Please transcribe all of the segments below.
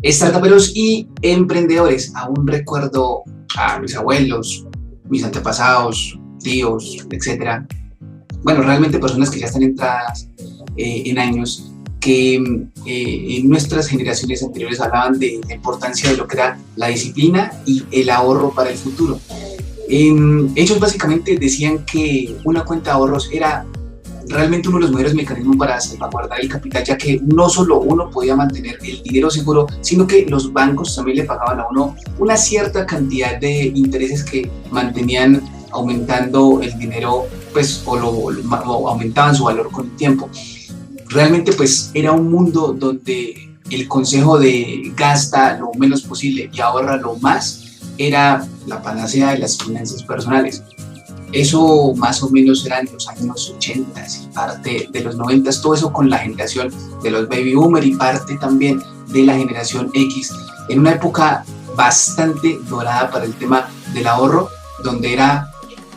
Startuperos y emprendedores. Aún recuerdo a mis abuelos, mis antepasados, tíos, etcétera. Bueno, realmente personas que ya están entradas en años, que en nuestras generaciones anteriores hablaban de la importancia de lo que era la disciplina y el ahorro para el futuro. Ellos básicamente decían que una cuenta de ahorros era realmente uno de los mejores mecanismos para salvaguardar el capital, ya que no solo uno podía mantener el dinero seguro, sino que los bancos también le pagaban a uno una cierta cantidad de intereses que mantenían aumentando el dinero, pues, o aumentaban su valor con el tiempo. Realmente, pues, era un mundo donde el consejo de gasta lo menos posible y ahorra lo más era la panacea de las finanzas personales. Eso más o menos eran los años 80 y parte de los 90, todo eso con la generación de los baby boomer y parte también de la generación X, en una época bastante dorada para el tema del ahorro, donde era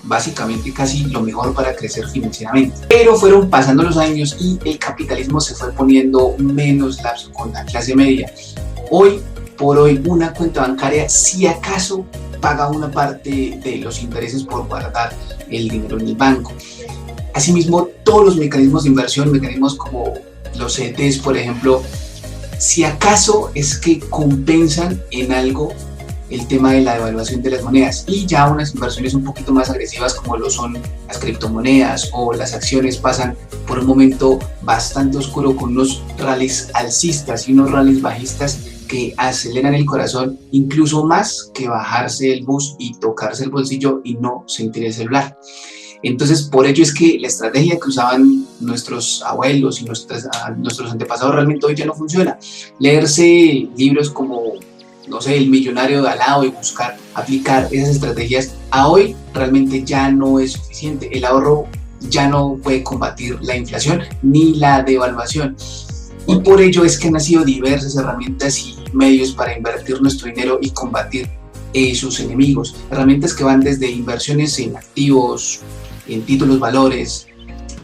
básicamente casi lo mejor para crecer financieramente. Pero fueron pasando los años y el capitalismo se fue poniendo menos lapso con la clase media. Hoy por hoy una cuenta bancaria, si acaso, paga una parte de los intereses por guardar el dinero en el banco. Asimismo, todos los mecanismos de inversión, mecanismos como los CETES, por ejemplo, si acaso es que compensan en algo el tema de la devaluación de las monedas, y ya unas inversiones un poquito más agresivas como lo son las criptomonedas o las acciones pasan por un momento bastante oscuro con unos rallies alcistas y unos rallies bajistas que aceleran el corazón incluso más que bajarse el bus y tocarse el bolsillo y no sentir el celular. Entonces, por ello es que la estrategia que usaban nuestros abuelos y nuestros antepasados realmente hoy ya no funciona. Leerse libros como, no sé, El millonario de al lado y buscar aplicar esas estrategias a hoy realmente ya no es suficiente. El ahorro ya no puede combatir la inflación ni la devaluación. Y por ello es que han nacido diversas herramientas y medios para invertir nuestro dinero y combatir sus enemigos. Herramientas que van desde inversiones en activos, en títulos valores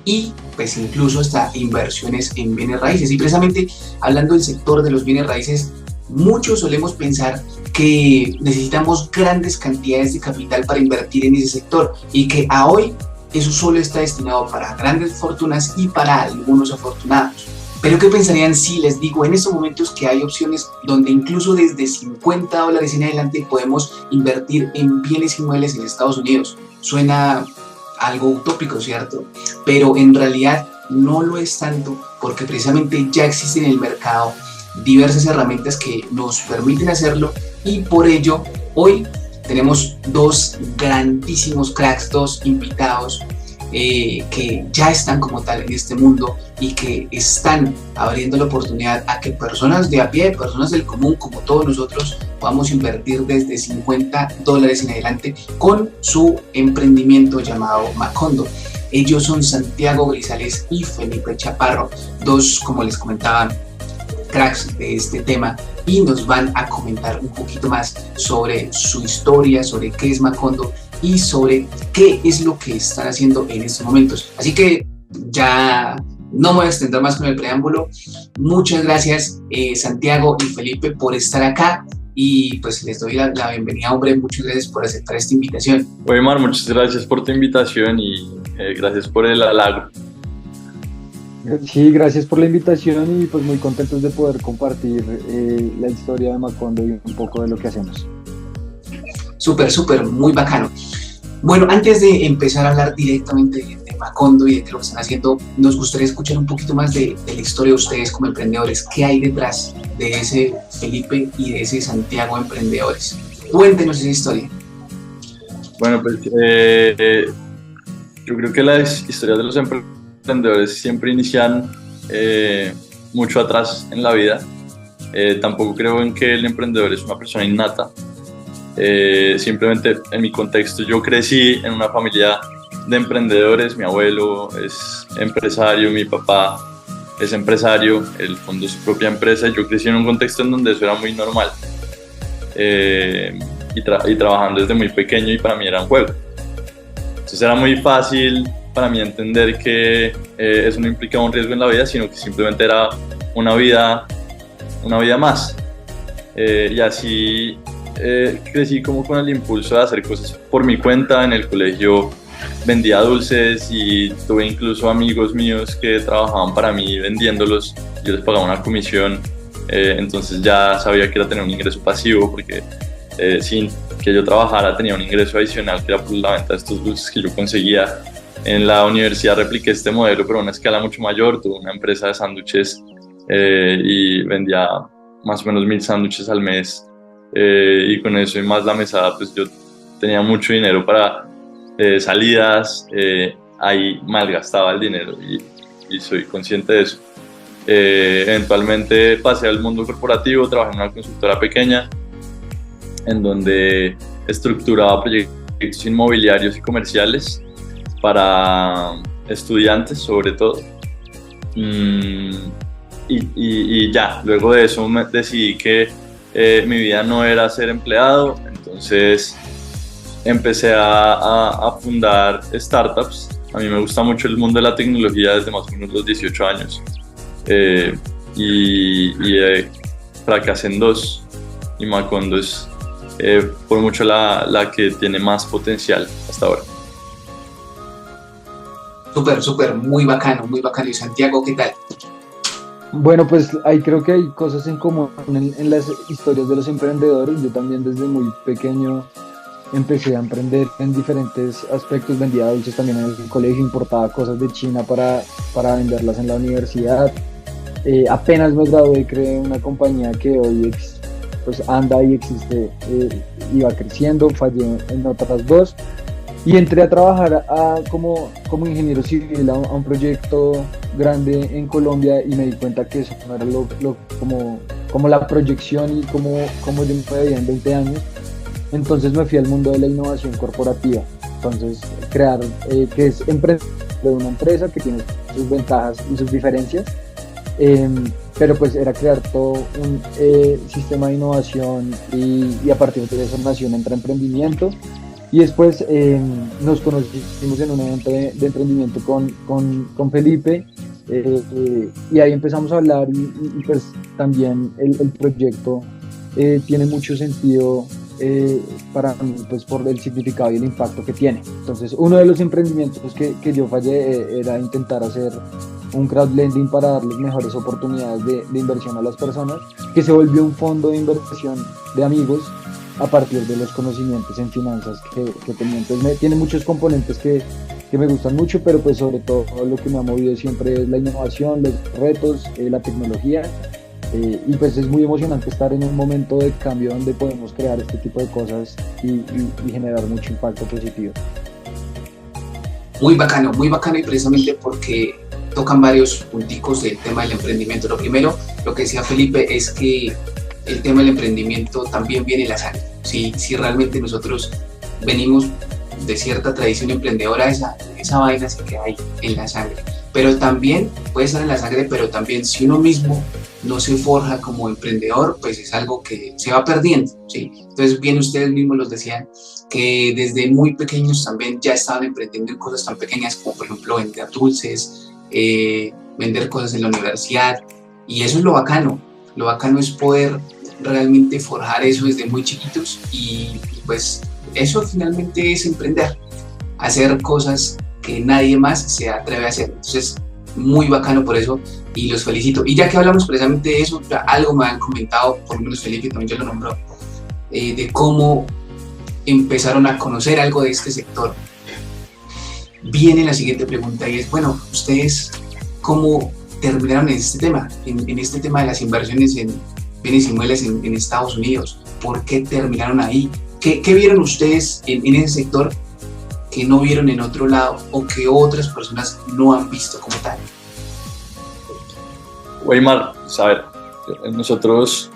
y pues incluso hasta inversiones en bienes raíces. Y precisamente hablando del sector de los bienes raíces, muchos solemos pensar que necesitamos grandes cantidades de capital para invertir en ese sector y que a hoy eso solo está destinado para grandes fortunas y para algunos afortunados. Pero ¿qué pensarían si les digo en estos momentos que hay opciones donde incluso desde $50 en adelante podemos invertir en bienes inmuebles en Estados Unidos? Suena algo utópico, ¿cierto? Pero en realidad no lo es tanto, porque precisamente ya existen en el mercado diversas herramientas que nos permiten hacerlo, y por ello hoy tenemos dos grandísimos cracks, dos invitados que ya están como tal en este mundo y que están abriendo la oportunidad a que personas de a pie, personas del común como todos nosotros, podamos invertir desde $50 en adelante con su emprendimiento llamado Macondo. Ellos son Santiago Grisales y Felipe Chaparro, dos, como les comentaba, cracks de este tema, y nos van a comentar un poquito más sobre su historia, sobre qué es Macondo y sobre qué es lo que están haciendo en estos momentos. Así que ya no me voy a extender más con el preámbulo. Muchas gracias Santiago y Felipe por estar acá, y pues les doy la bienvenida, hombre. Muchas gracias por aceptar esta invitación. Weimar, muchas gracias por tu invitación y gracias por el halago. Sí, gracias por la invitación y pues muy contentos de poder compartir la historia de Macondo y un poco de lo que hacemos. Súper, muy bacano. Bueno, antes de empezar a hablar directamente de Macondo y de qué lo que están haciendo, nos gustaría escuchar un poquito más de la historia de ustedes como emprendedores. ¿Qué hay detrás de ese Felipe y de ese Santiago emprendedores? Cuéntenos esa historia. Bueno, pues yo creo que las historias de los emprendedores siempre inician mucho atrás en la vida. Tampoco creo en que el emprendedor es una persona innata. Simplemente en mi contexto yo crecí en una familia de emprendedores. Mi abuelo es empresario, mi papá es empresario, él fundó su propia empresa y yo crecí en un contexto en donde eso era muy normal, y trabajando desde muy pequeño, y para mí era un juego. Entonces era muy fácil para mí entender que eso no implicaba un riesgo en la vida, sino que simplemente era una vida más. y así crecí como con el impulso de hacer cosas por mi cuenta. En el colegio vendía dulces y tuve incluso amigos míos que trabajaban para mí vendiéndolos. Yo les pagaba una comisión, entonces ya sabía que era tener un ingreso pasivo porque sin que yo trabajara tenía un ingreso adicional que era por la venta de estos dulces que yo conseguía. En la universidad repliqué este modelo pero a una escala mucho mayor. Tuve una empresa de sándwiches y vendía más o menos 1000 sándwiches al mes, y con eso y más la mesada pues yo tenía mucho dinero para salidas. Ahí malgastaba el dinero y soy consciente de eso. Eventualmente pasé al mundo corporativo, trabajé en una consultora pequeña en donde estructuraba proyectos inmobiliarios y comerciales para estudiantes sobre todo. Y ya, luego de eso decidí que mi vida no era ser empleado, entonces empecé a fundar startups. A mí me gusta mucho el mundo de la tecnología desde más o menos los 18 años, y fracasé en 2, y Macondo es por mucho la que tiene más potencial hasta ahora. Súper, muy bacano, muy bacano. ¿Y Santiago, qué tal? Bueno, pues ahí creo que hay cosas en común en las historias de los emprendedores. Yo también desde muy pequeño empecé a emprender en diferentes aspectos. Vendía dulces también en el colegio, importaba cosas de China para venderlas en la universidad. Apenas me gradué, creé una compañía que hoy pues anda y existe, iba creciendo, fallé en otras 2 y entré a trabajar como ingeniero civil a un proyecto grande en Colombia y me di cuenta que eso no era como la proyección y como yo me veía en 20 años. Entonces me fui al mundo de la innovación corporativa. Entonces crear, que es emprender de una empresa que tiene sus ventajas y sus diferencias, pero pues era crear todo un sistema de innovación y a partir de eso nació un emprendimiento. Y después nos conocimos en un evento de emprendimiento con Felipe, y ahí empezamos a hablar y pues también el proyecto tiene mucho sentido para mí, pues por el significado y el impacto que tiene. Entonces uno de los emprendimientos que yo fallé era intentar hacer un crowdlending para darles mejores oportunidades de inversión a las personas, que se volvió un fondo de inversión de amigos a partir de los conocimientos en finanzas que tenía. Entonces tiene muchos componentes que me gustan mucho, pero pues sobre todo lo que me ha movido siempre es la innovación, los retos, la tecnología, y pues es muy emocionante estar en un momento de cambio donde podemos crear este tipo de cosas y generar mucho impacto positivo. Muy bacano y precisamente porque tocan varios punticos del tema del emprendimiento. Lo primero, lo que decía Felipe, es que el tema del emprendimiento también viene en la sangre. Si realmente nosotros venimos de cierta tradición emprendedora, esa vaina se queda ahí en la sangre. Pero también puede estar en la sangre, pero también si uno mismo no se forja como emprendedor, pues es algo que se va perdiendo, ¿sí? Entonces, bien ustedes mismos los decían, que desde muy pequeños también ya estaban emprendiendo en cosas tan pequeñas como, por ejemplo, vender dulces, vender cosas en la universidad, y eso es lo bacano. Lo bacano es poder realmente forjar eso desde muy chiquitos y pues eso finalmente es emprender, hacer cosas que nadie más se atreve a hacer. Entonces, muy bacano por eso y los felicito. Y ya que hablamos precisamente de eso, algo me han comentado, por lo menos Felipe también ya lo nombró, de cómo empezaron a conocer algo de este sector. Viene la siguiente pregunta y es, bueno, ¿ustedes cómo terminaron en este tema, en este tema de las inversiones en bienes inmuebles en Estados Unidos? ¿Por qué terminaron ahí? ¿Qué vieron ustedes en ese sector que no vieron en otro lado o que otras personas no han visto como tal? Weimar, a ver, nosotros,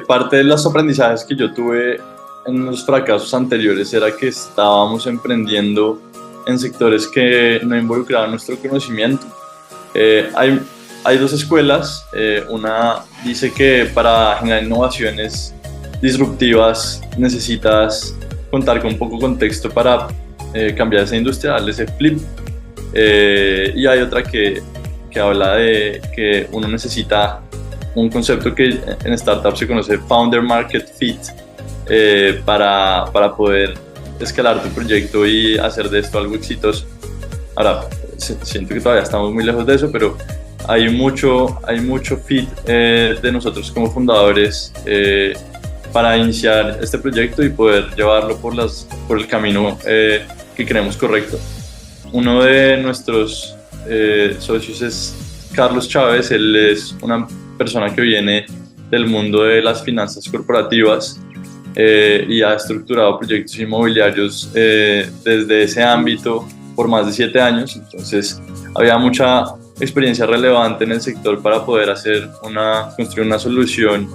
parte de los aprendizajes que yo tuve en los fracasos anteriores era que estábamos emprendiendo en sectores que no involucraban nuestro conocimiento. Hay 2 escuelas. Una dice que para generar innovaciones disruptivas necesitas contar con poco contexto para cambiar esa industria, darle ese flip. Y hay otra que habla de que uno necesita un concepto que en startups se conoce Founder Market Fit, para poder escalar tu proyecto y hacer de esto algo exitoso. Ahora, siento que todavía estamos muy lejos de eso, pero hay mucho fit de nosotros como fundadores para iniciar este proyecto y poder llevarlo por el camino que creemos correcto. Uno de nuestros socios es Carlos Chávez. Él es una persona que viene del mundo de las finanzas corporativas y ha estructurado proyectos inmobiliarios desde ese ámbito por más de 7 años. Entonces había mucha experiencia relevante en el sector para poder construir una solución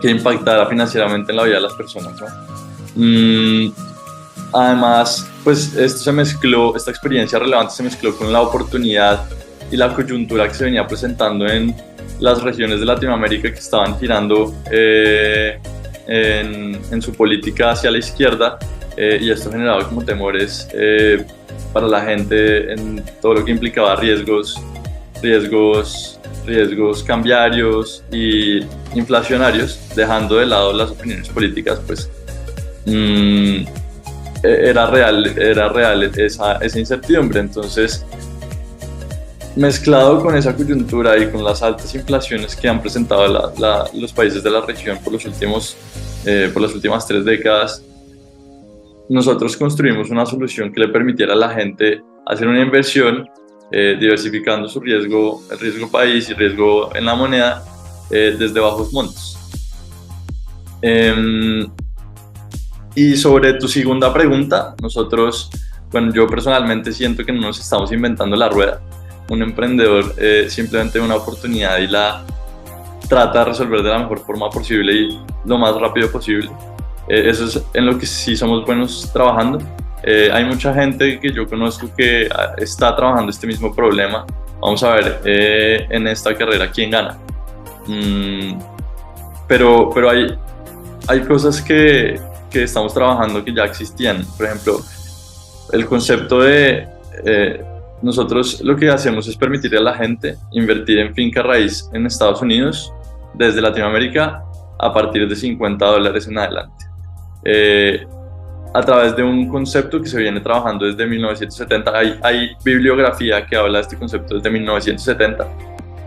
que impactara financieramente en la vida de las personas, ¿no? Además, pues esta experiencia relevante se mezcló con la oportunidad y la coyuntura que se venía presentando en las regiones de Latinoamérica que estaban girando en su política hacia la izquierda, y esto generaba como temores para la gente en todo lo que implicaba riesgos cambiarios y inflacionarios, dejando de lado las opiniones políticas. Pues era real esa incertidumbre. Entonces, mezclado con esa coyuntura y con las altas inflaciones que han presentado los países de la región por las últimas 3 décadas, nosotros construimos una solución que le permitiera a la gente hacer una inversión diversificando el riesgo país y riesgo en la moneda desde bajos montos. Y sobre tu segunda pregunta, yo personalmente siento que no nos estamos inventando la rueda. Un emprendedor simplemente ve una oportunidad y la trata de resolver de la mejor forma posible y lo más rápido posible. Eso es en lo que sí somos buenos trabajando. Hay mucha gente que yo conozco que está trabajando este mismo problema. Vamos a ver en esta carrera quién gana. Pero hay cosas que estamos trabajando que ya existían. Por ejemplo, el concepto de nosotros lo que hacemos es permitirle a la gente invertir en finca raíz en Estados Unidos desde Latinoamérica a partir de $50 en adelante, a través de un concepto que se viene trabajando desde 1970. Hay bibliografía que habla de este concepto desde 1970,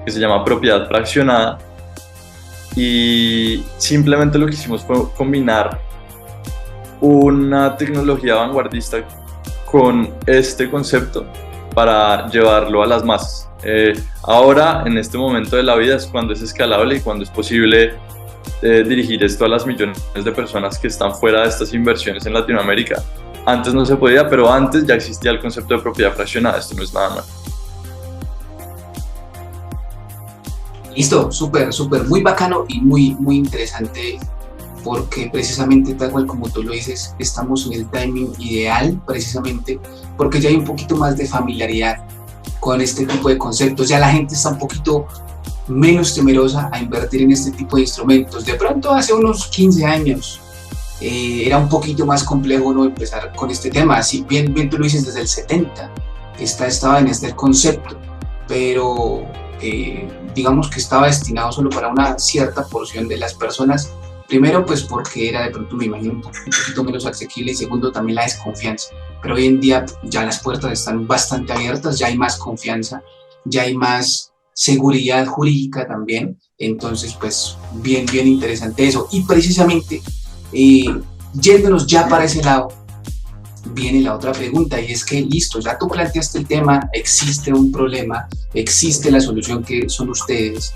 que se llama propiedad fraccionada, y simplemente lo que hicimos fue combinar una tecnología vanguardista con este concepto para llevarlo a las masas. Ahora, en este momento de la vida, es cuando es escalable y cuando es posible dirigir esto a las millones de personas que están fuera de estas inversiones en Latinoamérica. Antes no se podía, pero antes ya existía el concepto de propiedad fraccionada. Esto no es nada nuevo. Listo, súper, muy bacano y muy interesante, porque precisamente tal cual como tú lo dices, estamos en el timing ideal, precisamente porque ya hay un poquito más de familiaridad con este tipo de conceptos. Ya la gente está un poquito menos temerosa a invertir en este tipo de instrumentos. De pronto hace unos 15 años era un poquito más complejo, ¿no?, empezar con este tema. Si bien tú lo dices, desde el 70 estaba en este concepto, pero digamos que estaba destinado solo para una cierta porción de las personas. Primero, pues porque era, de pronto me imagino, un poquito menos asequible, y segundo, también la desconfianza. Pero hoy en día ya las puertas están bastante abiertas, ya hay más confianza, ya hay más seguridad jurídica también. Entonces, pues bien interesante eso. Y precisamente, yéndonos ya para ese lado, viene la otra pregunta, y es que listo, ya tú planteaste el tema, existe un problema, existe la solución que son ustedes.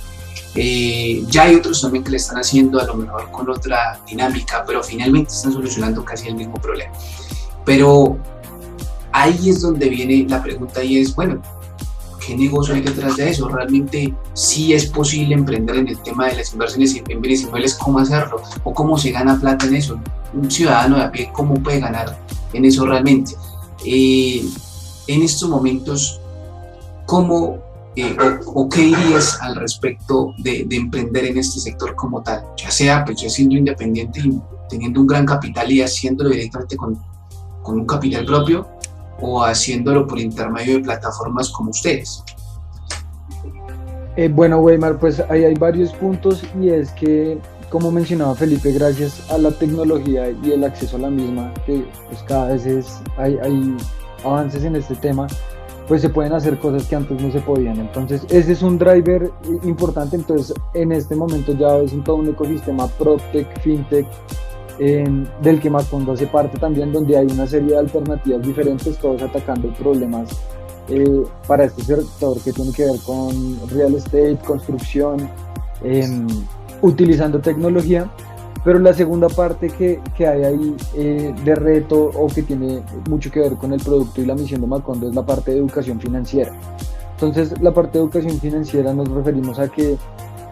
Ya hay otros también que le están haciendo a lo mejor con otra dinámica, pero finalmente están solucionando casi el mismo problema. Pero ahí es donde viene la pregunta, y es, bueno, ¿qué negocio hay detrás de eso? ¿Realmente sí es posible emprender en el tema de las inversiones en bienes inmuebles? ¿Cómo hacerlo? ¿O cómo se gana plata en eso? Un ciudadano de a pie, ¿cómo puede ganar en eso realmente? En estos momentos, ¿cómo o qué dirías al respecto de emprender en este sector como tal? Ya sea pues ya siendo independiente y teniendo un gran capital y haciéndolo directamente con un capital propio, o haciéndolo por intermedio de plataformas como ustedes. Bueno, Weimar, pues ahí hay varios puntos y es que, como mencionaba Felipe, gracias a la tecnología y el acceso a la misma, que pues cada vez hay avances en este tema, pues se pueden hacer cosas que antes no se podían. Entonces, ese es un driver importante. Entonces, en este momento ya es todo un ecosistema PropTech, FinTech, del que Macondo hace parte también, donde hay una serie de alternativas diferentes, todos atacando problemas para este sector que tiene que ver con real estate, construcción, eh, utilizando tecnología. Pero la segunda parte que hay ahí de reto o que tiene mucho que ver con el producto y la misión de Macondo es la parte de educación financiera. Entonces, la parte de educación financiera nos referimos a que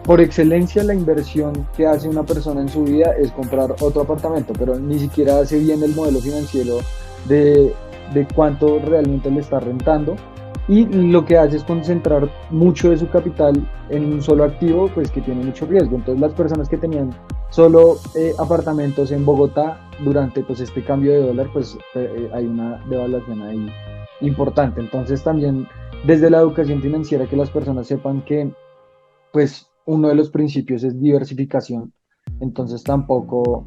por excelencia la inversión que hace una persona en su vida es comprar otro apartamento, pero ni siquiera hace bien el modelo financiero de, de cuánto realmente le está rentando, y lo que hace es concentrar mucho de su capital en un solo activo, pues que tiene mucho riesgo. Entonces las personas que tenían solo apartamentos en Bogotá durante pues este cambio de dólar, pues hay una devaluación ahí importante. Entonces también desde la educación financiera, que las personas sepan que pues uno de los principios es diversificación. Entonces tampoco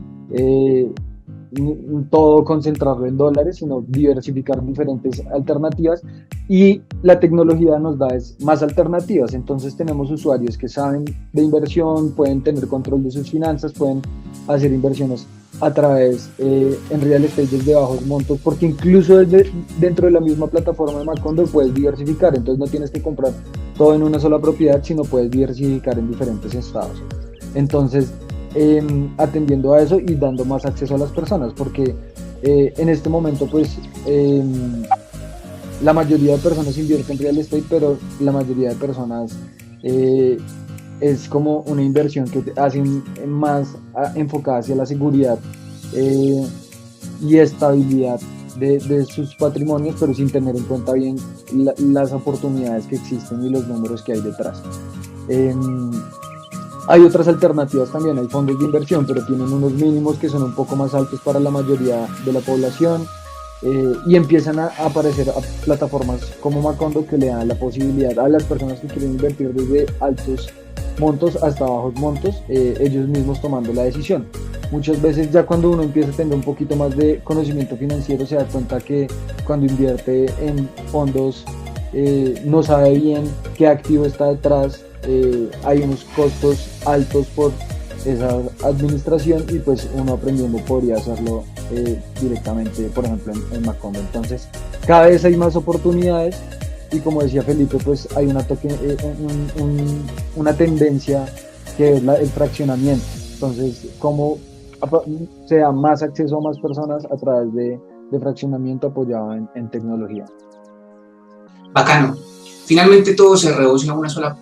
todo concentrarlo en dólares, sino diversificar diferentes alternativas, y la tecnología nos da más alternativas. Entonces tenemos usuarios que saben de inversión, pueden tener control de sus finanzas, pueden hacer inversiones a través en real estate desde bajos montos, porque incluso dentro de la misma plataforma de Macondo puedes diversificar. Entonces no tienes que comprar todo en una sola propiedad, sino puedes diversificar en diferentes estados. Entonces, atendiendo a eso y dando más acceso a las personas, porque en este momento pues la mayoría de personas invierte en real estate, pero la mayoría de personas es como una inversión que hacen más enfocada hacia la seguridad y estabilidad de sus patrimonios, pero sin tener en cuenta bien las oportunidades que existen y los números que hay detrás. Hay otras alternativas también, hay fondos de inversión, pero tienen unos mínimos que son un poco más altos para la mayoría de la población, y empiezan a aparecer plataformas como Macondo que le dan la posibilidad a las personas que quieren invertir desde altos montos hasta bajos montos, ellos mismos tomando la decisión. Muchas veces ya cuando uno empieza a tener un poquito más de conocimiento financiero se da cuenta que cuando invierte en fondos no sabe bien qué activo está detrás, hay unos costos altos por esa administración, y pues uno aprendiendo podría hacerlo directamente, por ejemplo, en Macondo. Entonces, cada vez hay más oportunidades y, como decía Felipe, pues hay una tendencia que es el fraccionamiento. Entonces, cómo se da más acceso a más personas a través de fraccionamiento apoyado en tecnología. Bacano. Finalmente todo se reduce a una sola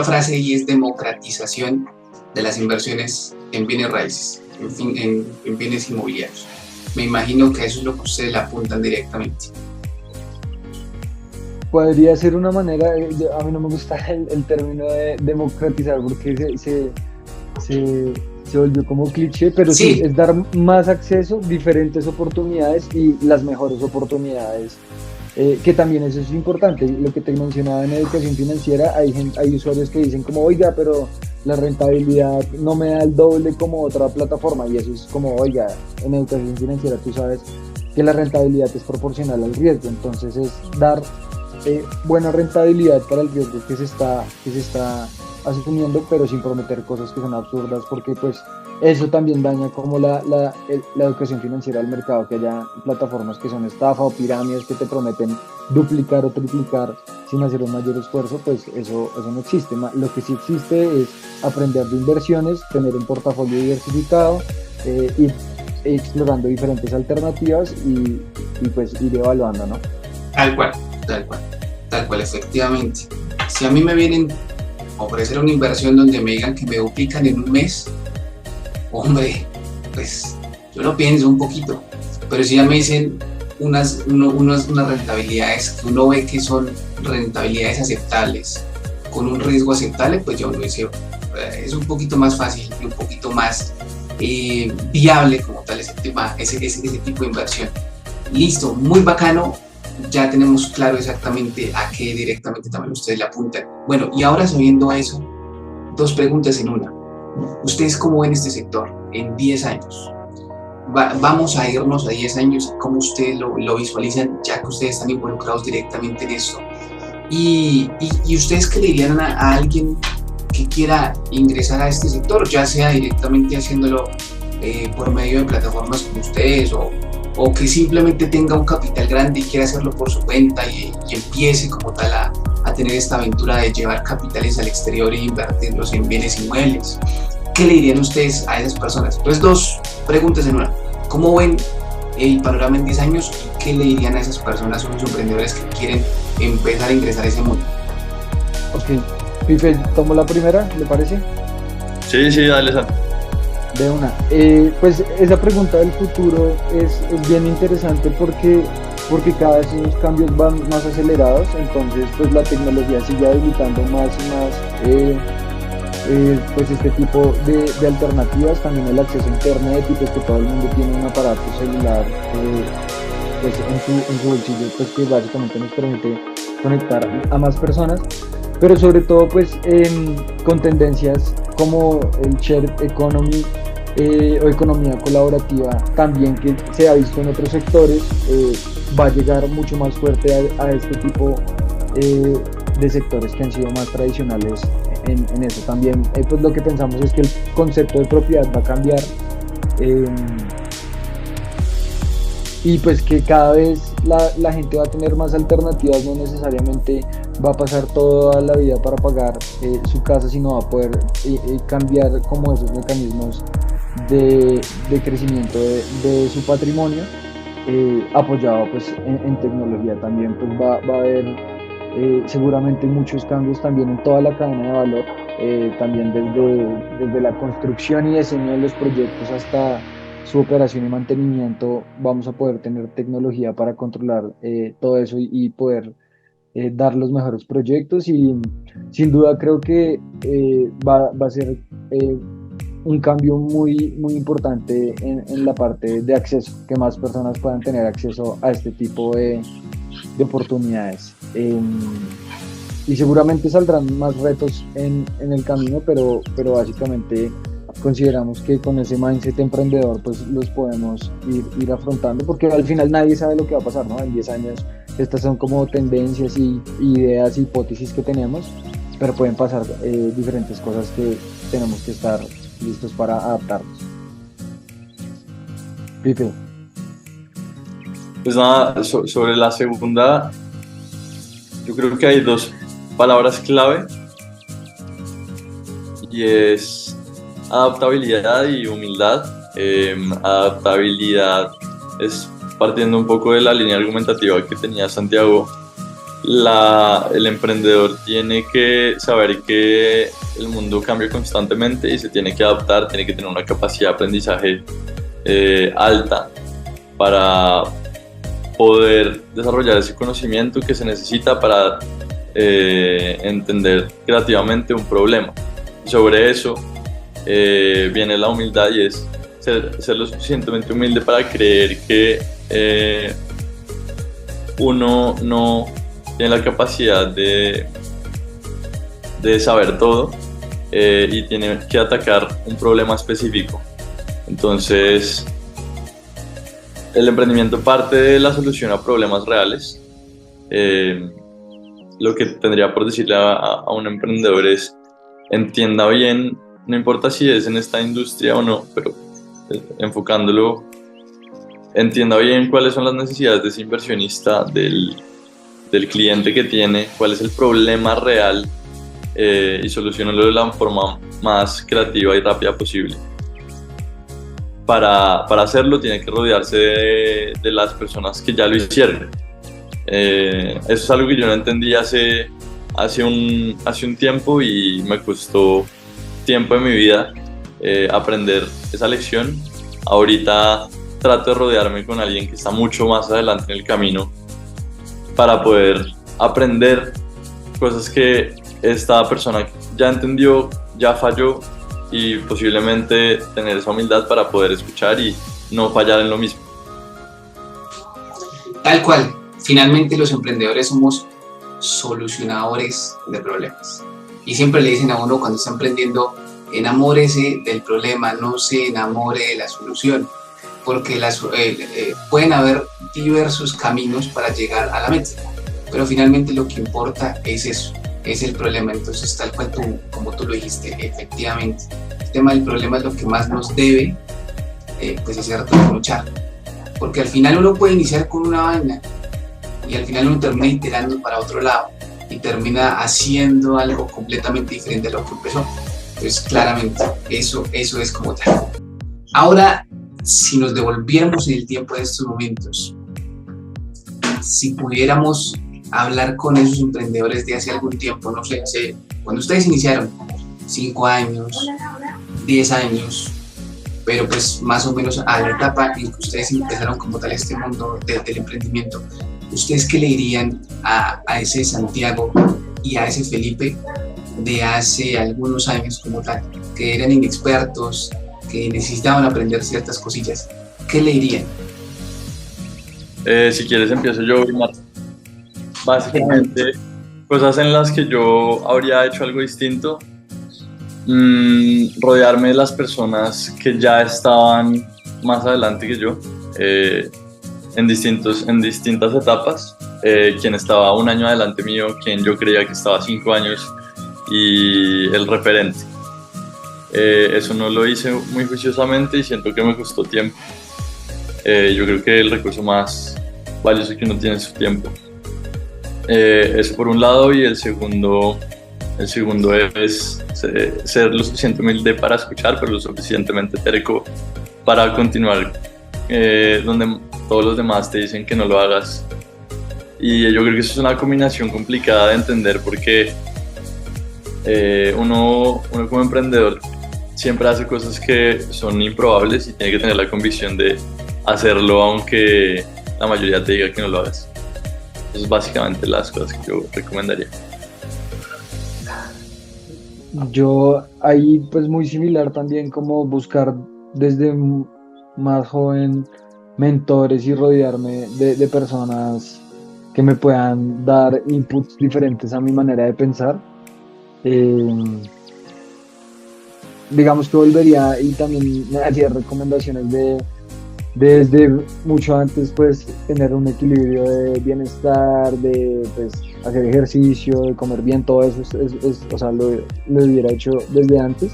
frase, y es democratización de las inversiones en bienes raíces, en bienes inmobiliarios. Me imagino que eso es lo que ustedes le apuntan directamente. Podría ser una manera, a mí no me gusta el término de democratizar porque se volvió como cliché, pero sí, es dar más acceso, diferentes oportunidades y las mejores oportunidades, que también eso es importante. Lo que te mencionaba en educación financiera, hay usuarios que dicen como, oiga, pero la rentabilidad no me da el doble como otra plataforma, y eso es como, oiga, en educación financiera tú sabes que la rentabilidad es proporcional al riesgo. Entonces es dar buena rentabilidad para el riesgo que se está asumiendo, pero sin prometer cosas que son absurdas, porque pues eso también daña como la educación financiera del mercado, que haya plataformas que son estafa o pirámides que te prometen duplicar o triplicar sin hacer un mayor esfuerzo. Pues eso no existe. Lo que sí existe es aprender de inversiones, tener un portafolio diversificado, ir explorando diferentes alternativas y pues ir evaluando, ¿no? Tal cual, efectivamente. Si a mí me vienen a ofrecer una inversión donde me digan que me duplican en un mes, hombre, pues yo lo pienso un poquito. Pero si ya me dicen unas rentabilidades que uno ve que son rentabilidades aceptables, con un riesgo aceptable, pues yo uno dice, es un poquito más fácil y un poquito más viable como tal ese tipo de inversión. Listo, muy bacano. ya tenemos claro exactamente a qué directamente también ustedes le apuntan. Bueno, y ahora sabiendo eso, dos preguntas en una. ¿Ustedes cómo ven este sector en 10 años? Vamos a irnos a 10 años, ¿cómo ustedes lo visualizan, ya que ustedes están involucrados directamente en esto? Y ustedes qué le dirían a alguien que quiera ingresar a este sector, ya sea directamente haciéndolo por medio de plataformas como ustedes, o que simplemente tenga un capital grande y quiera hacerlo por su cuenta y empiece como tal a tener esta aventura de llevar capitales al exterior e invertirlos en bienes inmuebles? ¿Qué le dirían ustedes a esas personas? Entonces, dos preguntas en una. ¿Cómo ven el panorama en 10 años y qué le dirían a esas personas o los emprendedores que quieren empezar a ingresar a ese mundo? Ok, Pipe, tomo la primera, ¿le parece? Sí, dale, Sam. De una. Pues esa pregunta del futuro es bien interesante porque cada vez los cambios van más acelerados, entonces pues la tecnología sigue habilitando más y más pues este tipo de alternativas, también el acceso a internet y pues que todo el mundo tiene un aparato celular pues en su bolsillo, pues que básicamente nos permite conectar a más personas, pero sobre todo pues con tendencias como el share economy o economía colaborativa también, que se ha visto en otros sectores, va a llegar mucho más fuerte a este tipo de sectores que han sido más tradicionales en eso también. Pues lo que pensamos es que el concepto de propiedad va a cambiar, y pues que cada vez la gente va a tener más alternativas, no necesariamente va a pasar toda la vida para pagar su casa, sino va a poder cambiar como esos mecanismos de crecimiento de su patrimonio, apoyado pues en tecnología también. Pues va a haber seguramente muchos cambios también en toda la cadena de valor, también desde la construcción y diseño de los proyectos hasta su operación y mantenimiento. Vamos a poder tener tecnología para controlar todo eso y poder dar los mejores proyectos, y sin duda creo que va a ser un cambio muy importante en la parte de acceso, que más personas puedan tener acceso a este tipo de oportunidades. Y seguramente saldrán más retos en el camino, pero básicamente consideramos que con ese mindset emprendedor pues los podemos ir afrontando, porque al final nadie sabe lo que va a pasar, ¿no? En 10 años estas son como tendencias y ideas, hipótesis que tenemos, pero pueden pasar diferentes cosas que tenemos que estar listos para adaptarnos. Pipe. Pues nada, sobre la segunda, yo creo que hay dos palabras clave, y es adaptabilidad y humildad. Adaptabilidad es partiendo un poco de la línea argumentativa que tenía Santiago. El emprendedor tiene que saber que el mundo cambia constantemente y se tiene que adaptar, tiene que tener una capacidad de aprendizaje alta para poder desarrollar ese conocimiento que se necesita para entender creativamente un problema. Y sobre eso viene la humildad, y es ser lo suficientemente humilde para creer que uno no tiene la capacidad de saber todo, y tiene que atacar un problema específico. Entonces, el emprendimiento parte de la solución a problemas reales. Lo que tendría por decirle a un emprendedor es: entienda bien, no importa si es en esta industria o no, pero enfocándolo, entienda bien cuáles son las necesidades de ese inversionista, del cliente que tiene, cuál es el problema real, y solucionarlo de la forma más creativa y rápida posible. Para hacerlo tiene que rodearse de las personas que ya lo hicieron. Eso es algo que yo no entendí hace un tiempo, y me costó tiempo en mi vida aprender esa lección. Ahorita trato de rodearme con alguien que está mucho más adelante en el camino para poder aprender cosas que esta persona ya entendió, ya falló, y posiblemente tener esa humildad para poder escuchar y no fallar en lo mismo. Tal cual. Finalmente los emprendedores somos solucionadores de problemas. Y siempre le dicen a uno cuando está emprendiendo, enamórese del problema, no se enamore de la solución, porque pueden haber diversos caminos para llegar a la meta, pero finalmente lo que importa es eso, es el problema. Entonces, tal cual como tú lo dijiste, efectivamente, el tema del problema es lo que más nos debe pues hacer luchar, porque al final uno puede iniciar con una vaina y al final uno termina iterando para otro lado y termina haciendo algo completamente diferente a lo que empezó. Entonces, claramente, eso es como tal. Ahora, si nos devolviéramos en el tiempo de estos momentos, si pudiéramos hablar con esos emprendedores de hace algún tiempo, no sé, cuando ustedes iniciaron, 5 años, 10 años, pero pues más o menos a la etapa en que ustedes empezaron como tal este mundo del emprendimiento, ¿ustedes qué le dirían a ese Santiago y a ese Felipe de hace algunos años como tal, que eran inexpertos, que necesitaban aprender ciertas cosillas? ¿Qué le dirían? Si quieres empiezo yo, Marta. Básicamente, cosas en las que yo habría hecho algo distinto, rodearme de las personas que ya estaban más adelante que yo, en distintas etapas, quien estaba 1 año adelante mío, quien yo creía que estaba 5 años, y el referente. Eso no lo hice muy juiciosamente y siento que me costó tiempo. Yo creo que el recurso más valioso que uno tiene es su tiempo. Eso por un lado, y el segundo es ser lo suficientemente humilde para escuchar, pero lo suficientemente terco para continuar donde todos los demás te dicen que no lo hagas. Y yo creo que eso es una combinación complicada de entender, porque uno como emprendedor siempre hace cosas que son improbables y tiene que tener la convicción de hacerlo aunque la mayoría te diga que no lo hagas. Eso es básicamente las cosas que yo recomendaría. Yo ahí pues muy similar también, como buscar desde más joven mentores y rodearme de personas que me puedan dar inputs diferentes a mi manera de pensar. Digamos que volvería y también me haría recomendaciones de desde mucho antes, pues tener un equilibrio de bienestar, de pues hacer ejercicio, de comer bien, todo eso o sea, lo hubiera hecho desde antes.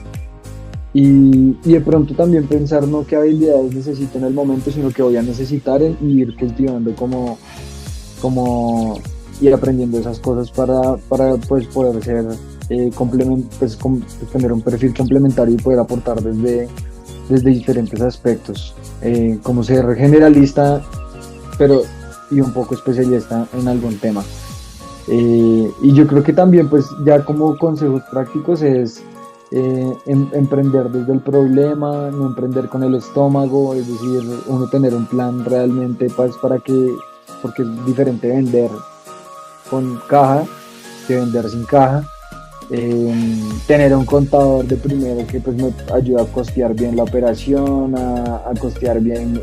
Y de pronto también pensar no qué habilidades necesito en el momento, sino que voy a necesitar y ir cultivando como ir aprendiendo esas cosas para pues poder ser tener un perfil complementario y poder aportar desde diferentes aspectos, como ser generalista pero y un poco especialista en algún tema. Y yo creo que también pues ya como consejos prácticos es emprender desde el problema, no emprender con el estómago, es decir, uno tener un plan realmente pues porque es diferente vender con caja que vender sin caja. Tener un contador de primero que pues me ayuda a costear bien la operación, a costear bien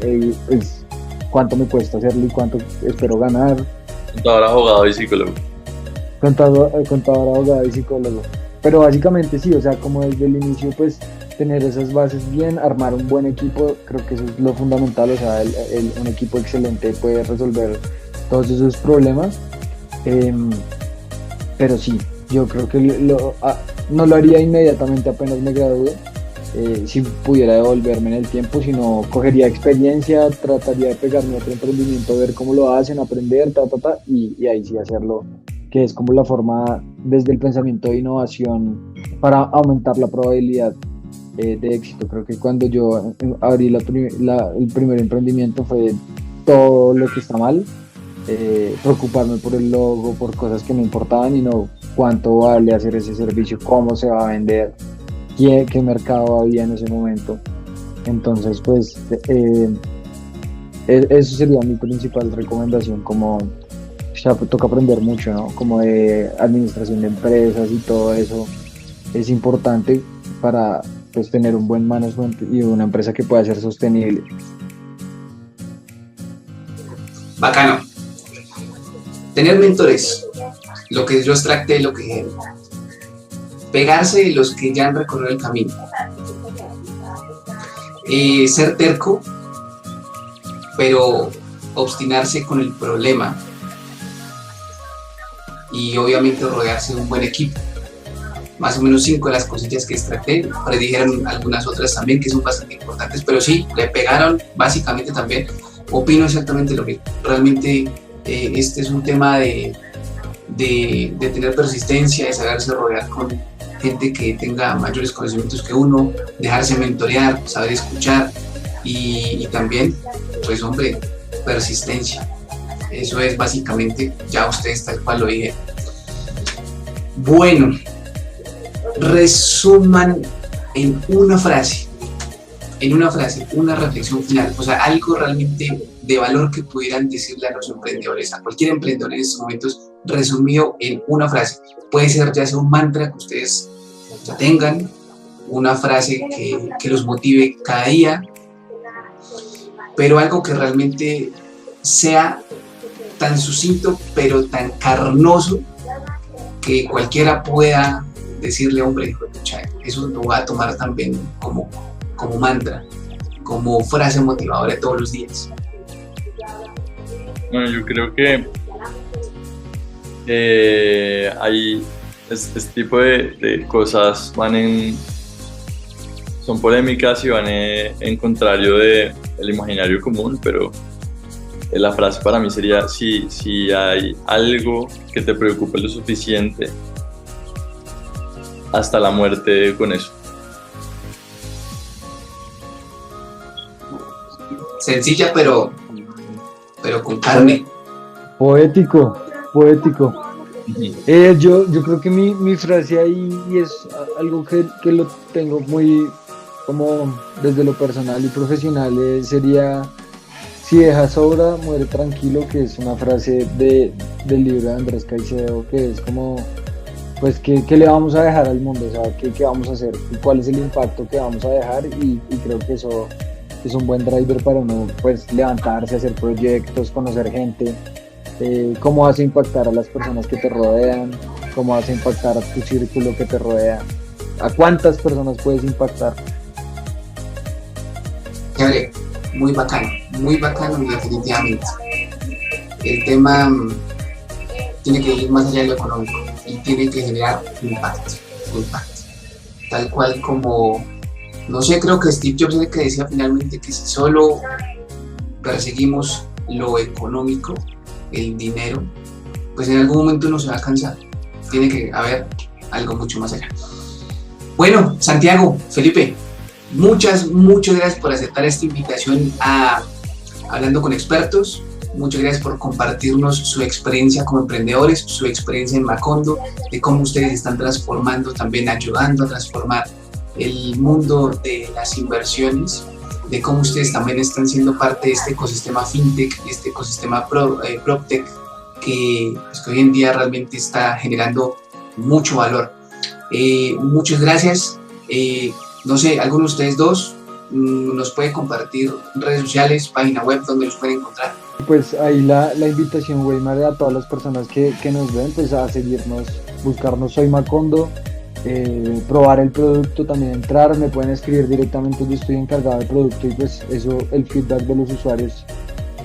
pues, cuánto me cuesta hacerlo y cuánto espero ganar. Contador, abogado y psicólogo. Contador, abogado y psicólogo. Pero básicamente sí, o sea, como desde el inicio pues tener esas bases bien, armar un buen equipo, creo que eso es lo fundamental, o sea, un equipo excelente puede resolver todos esos problemas. Pero sí, yo creo que no lo haría inmediatamente apenas me gradúe, si pudiera devolverme en el tiempo, sino cogería experiencia, trataría de pegarme a otro emprendimiento, ver cómo lo hacen, aprender, y ahí sí hacerlo, que es como la forma desde el pensamiento de innovación para aumentar la probabilidad de éxito. Creo que cuando yo abrí el primer emprendimiento fue todo lo que está mal, preocuparme por el logo, por cosas que me importaban y no cuánto vale hacer ese servicio, cómo se va a vender, qué mercado había en ese momento. Entonces pues eso sería mi principal recomendación, como ya toca aprender mucho, ¿no? Como de administración de empresas y todo eso es importante para pues tener un buen management y una empresa que pueda ser sostenible. Bacano. Tener mentores, lo que yo extracté, lo que pegarse de los que ya han recorrido el camino. Ser terco, pero obstinarse con el problema. Y obviamente rodearse de un buen equipo. Más o menos 5 de las cosillas que extracté, predijeron algunas otras también que son bastante importantes, pero sí, le pegaron básicamente también. Opino exactamente lo mismo. Realmente este es un tema de tener persistencia, de saberse rodear con gente que tenga mayores conocimientos que uno, dejarse mentorear, saber escuchar y también, pues hombre, persistencia. Eso es básicamente, ya ustedes tal cual lo dije. Bueno, resuman en una frase, una reflexión final, o sea, algo realmente de valor que pudieran decirle a los emprendedores, a cualquier emprendedor en estos momentos, resumido en una frase. Puede ser ya sea un mantra que ustedes ya tengan, una frase que los motive cada día, pero algo que realmente sea tan sucinto, pero tan carnoso, que cualquiera pueda decirle, hombre, eso lo voy a tomar también como mantra, como frase motivadora de todos los días. Bueno, yo creo que hay este tipo de cosas son polémicas y van en contrario del imaginario común, pero la frase para mí sería: si hay algo que te preocupe lo suficiente, hasta la muerte con eso. Sencilla, pero con carne. Poético. Yo creo que mi frase ahí es algo que lo tengo muy como desde lo personal y profesional, sería: si dejas obra, muere tranquilo, que es una frase del libro de Andrés Caicedo, que es como, pues, ¿qué le vamos a dejar al mundo? O sea, ¿qué vamos a hacer? ¿Cuál es el impacto que vamos a dejar? Y creo que eso es un buen driver para uno, pues, levantarse, hacer proyectos, conocer gente, cómo vas a impactar a las personas que te rodean, cómo vas a impactar a tu círculo que te rodea, a cuántas personas puedes impactar. Chévere, muy bacano y definitivamente. El tema tiene que ir más allá de lo económico y tiene que generar impacto. Tal cual como, no sé, creo que Steve Jobs es el que decía finalmente que si solo perseguimos lo económico, el dinero, pues en algún momento uno se va a cansar. Tiene que haber algo mucho más allá. Bueno, Santiago, Felipe, muchas gracias por aceptar esta invitación a Hablando con Expertos. Muchas gracias por compartirnos su experiencia como emprendedores, su experiencia en Macondo, de cómo ustedes están transformando, también ayudando a transformar el mundo de las inversiones, de cómo ustedes también están siendo parte de este ecosistema fintech, este ecosistema proptech, que hoy en día realmente está generando mucho valor. Muchas gracias. No sé, ¿alguno de ustedes dos nos puede compartir redes sociales, página web donde los pueden encontrar? Pues ahí la invitación, Weimar, a todas las personas que nos ven, pues a seguirnos, buscarnos Soy Macondo, probar el producto, también entrar, me pueden escribir directamente, yo estoy encargado del producto y pues eso, el feedback de los usuarios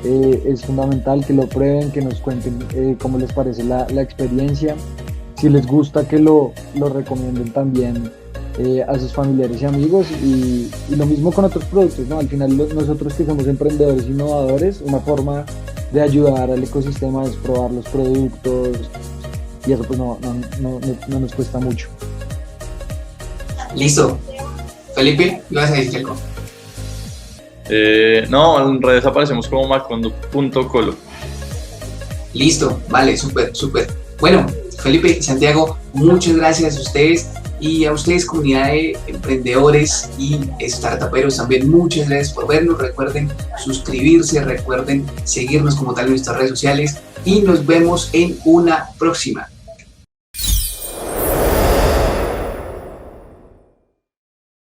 es fundamental, que lo prueben, que nos cuenten cómo les parece la experiencia, si les gusta que lo recomienden también a sus familiares y amigos, y lo mismo con otros productos, ¿no? Al final nosotros que somos emprendedores innovadores, una forma de ayudar al ecosistema es probar los productos y eso pues no nos cuesta mucho. Listo. Felipe, ¿ibas a decir algo? No, en redes aparecemos como macondo.colo. Listo, vale, súper. Bueno, Felipe, Santiago, muchas gracias a ustedes. Y a ustedes, comunidad de emprendedores y startuperos, también muchas gracias por vernos. Recuerden suscribirse, recuerden seguirnos como tal en nuestras redes sociales y nos vemos en una próxima.